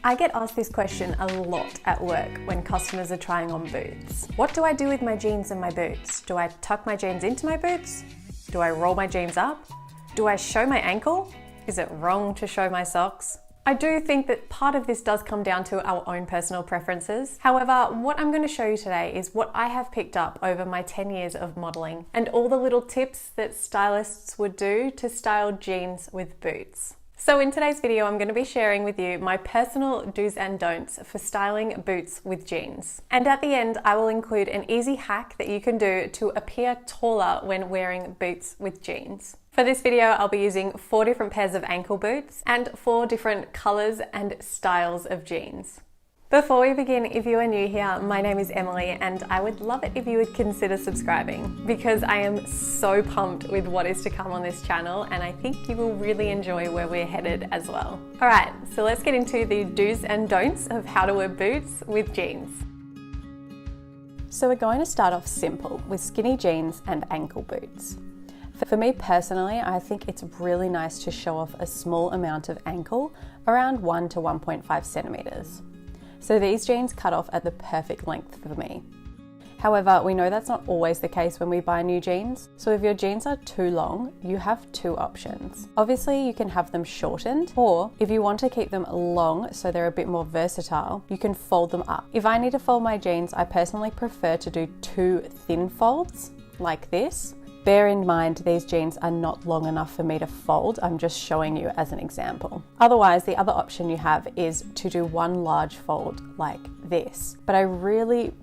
I get asked this question a lot at work when customers are trying on boots. What do I do with my jeans and my boots? Do I tuck my jeans into my boots? Do I roll my jeans up? Do I show my ankle? Is it wrong to show my socks? I do think that part of this does come down to our own personal preferences. However, what I'm going to show you today is what I have picked up over my 10 years of modeling and all the little tips that stylists would do to style jeans with boots. So in today's video, I'm going to be sharing with you my personal do's and don'ts for styling boots with jeans. And at the end, I will include an easy hack that you can do to appear taller when wearing boots with jeans. For this video, I'll be using 4 different pairs of ankle boots and 4 different colors and styles of jeans. Before we begin, if you are new here, my name is Emily and I would love it if you would consider subscribing because I am so pumped with what is to come on this channel and I think you will really enjoy where we're headed as well. All right, so let's get into the do's and don'ts of how to wear boots with jeans. So we're going to start off simple with skinny jeans and ankle boots. For me personally, I think it's really nice to show off a small amount of ankle, around 1 to 1.5 centimeters. So these jeans cut off at the perfect length for me. However, we know that's not always the case when we buy new jeans. So if your jeans are too long, you have 2 options. Obviously, you can have them shortened, or if you want to keep them long so they're a bit more versatile, you can fold them up. If I need to fold my jeans, I personally prefer to do 2 thin folds like this. Bear in mind, these jeans are not long enough for me to fold. I'm just showing you as an example. Otherwise, the other option you have is to do 1 large fold like this. But I really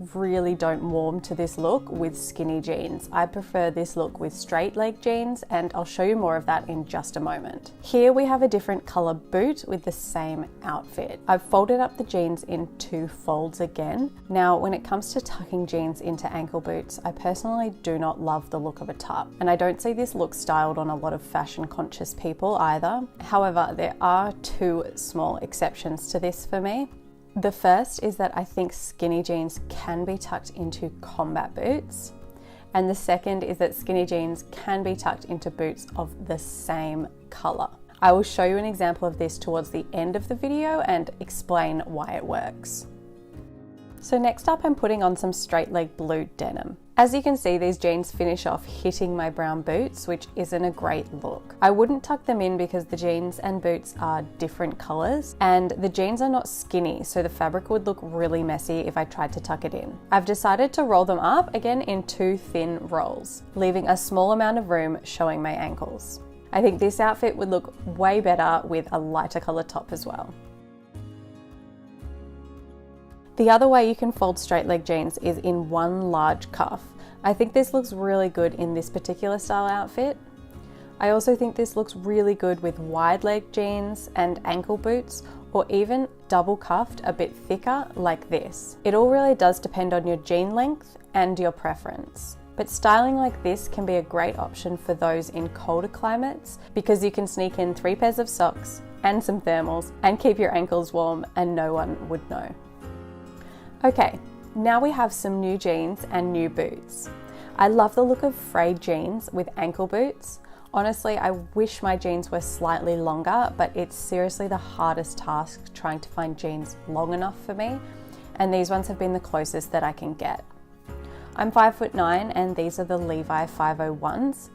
don't warm to this look with skinny jeans. I prefer this look with straight leg jeans, and I'll show you more of that in just a moment. Here we have a different color boot with the same outfit. I've folded up the jeans in 2 folds again. Now, when it comes to tucking jeans into ankle boots, I personally do not love the look of a tuck, and I don't see this look styled on a lot of fashion conscious people either. However, there are 2 small exceptions to this for me. The first is that I think skinny jeans can be tucked into combat boots. And the second is that skinny jeans can be tucked into boots of the same color. I will show you an example of this towards the end of the video and explain why it works. So next up, I'm putting on some straight leg blue denim. As you can see, these jeans finish off hitting my brown boots, which isn't a great look. I wouldn't tuck them in because the jeans and boots are different colors and the jeans are not skinny, so the fabric would look really messy if I tried to tuck it in. I've decided to roll them up again in 2 thin rolls, leaving a small amount of room showing my ankles. I think this outfit would look way better with a lighter color top as well. The other way you can fold straight leg jeans is in 1 large cuff. I think this looks really good in this particular style outfit. I also think this looks really good with wide leg jeans and ankle boots, or even double cuffed a bit thicker like this. It all really does depend on your jean length and your preference. But styling like this can be a great option for those in colder climates because you can sneak in 3 pairs of socks and some thermals and keep your ankles warm and no one would know. Okay, now we have some new jeans and new boots. I love the look of frayed jeans with ankle boots. Honestly, I wish my jeans were slightly longer, but it's seriously the hardest task trying to find jeans long enough for me, and these ones have been the closest that I can get. I'm 5'9" and these are the Levi 501s.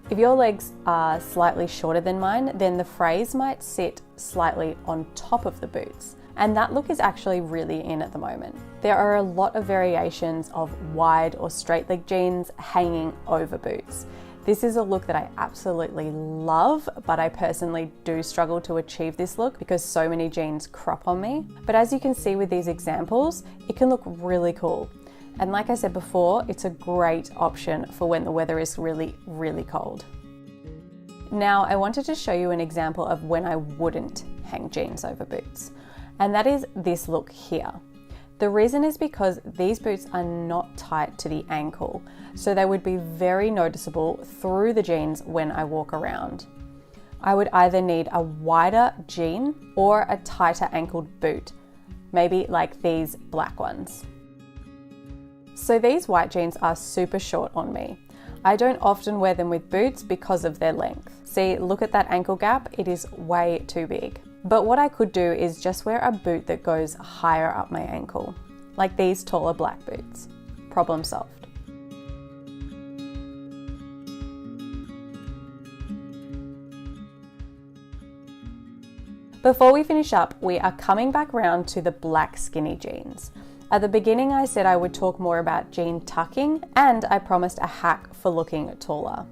If your legs are slightly shorter than mine, then the frays might sit slightly on top of the boots. And that look is actually really in at the moment. There are a lot of variations of wide or straight leg jeans hanging over boots. This is a look that I absolutely love, but I personally do struggle to achieve this look because so many jeans crop on me. But as you can see with these examples, it can look really cool. And like I said before, it's a great option for when the weather is really cold. Now, I wanted to show you an example of when I wouldn't hang jeans over boots. And that is this look here. The reason is because these boots are not tight to the ankle, so they would be very noticeable through the jeans when I walk around. I would either need a wider jean or a tighter ankled boot, maybe like these black ones. So these white jeans are super short on me. I don't often wear them with boots because of their length. See, look at that ankle gap, it is way too big. But what I could do is just wear a boot that goes higher up my ankle, like these taller black boots. Problem solved. Before we finish up, we are coming back round to the black skinny jeans. At the beginning, I said I would talk more about jean tucking, and I promised a hack for looking taller.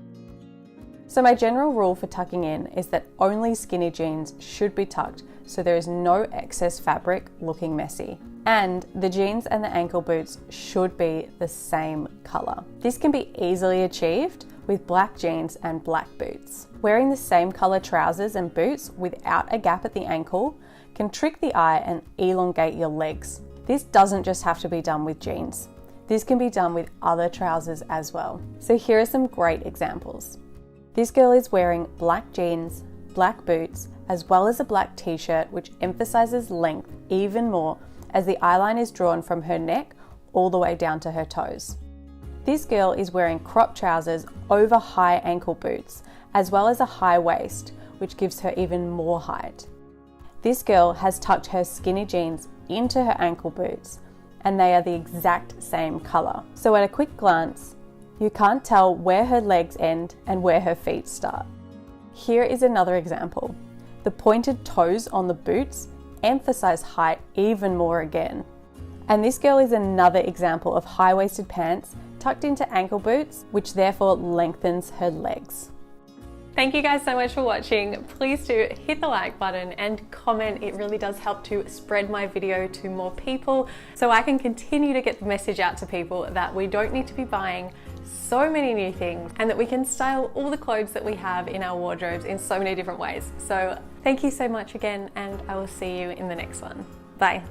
So my general rule for tucking in is that only skinny jeans should be tucked so there is no excess fabric looking messy. And the jeans and the ankle boots should be the same colour. This can be easily achieved with black jeans and black boots. Wearing the same colour trousers and boots without a gap at the ankle can trick the eye and elongate your legs. This doesn't just have to be done with jeans. This can be done with other trousers as well. So here are some great examples. This girl is wearing black jeans, black boots, as well as a black t-shirt which emphasizes length even more as the eyeline is drawn from her neck all the way down to her toes. This girl is wearing crop trousers over high ankle boots, as well as a high waist, which gives her even more height. This girl has tucked her skinny jeans into her ankle boots, and they are the exact same color. So at a quick glance, you can't tell where her legs end and where her feet start. Here is another example. The pointed toes on the boots emphasize height even more again. And this girl is another example of high-waisted pants tucked into ankle boots, which therefore lengthens her legs. Thank you guys so much for watching. Please do hit the like button and comment. It really does help to spread my video to more people so I can continue to get the message out to people that we don't need to be buying so many new things and that we can style all the clothes that we have in our wardrobes in so many different ways. So thank you so much again, and I will see you in the next one. Bye.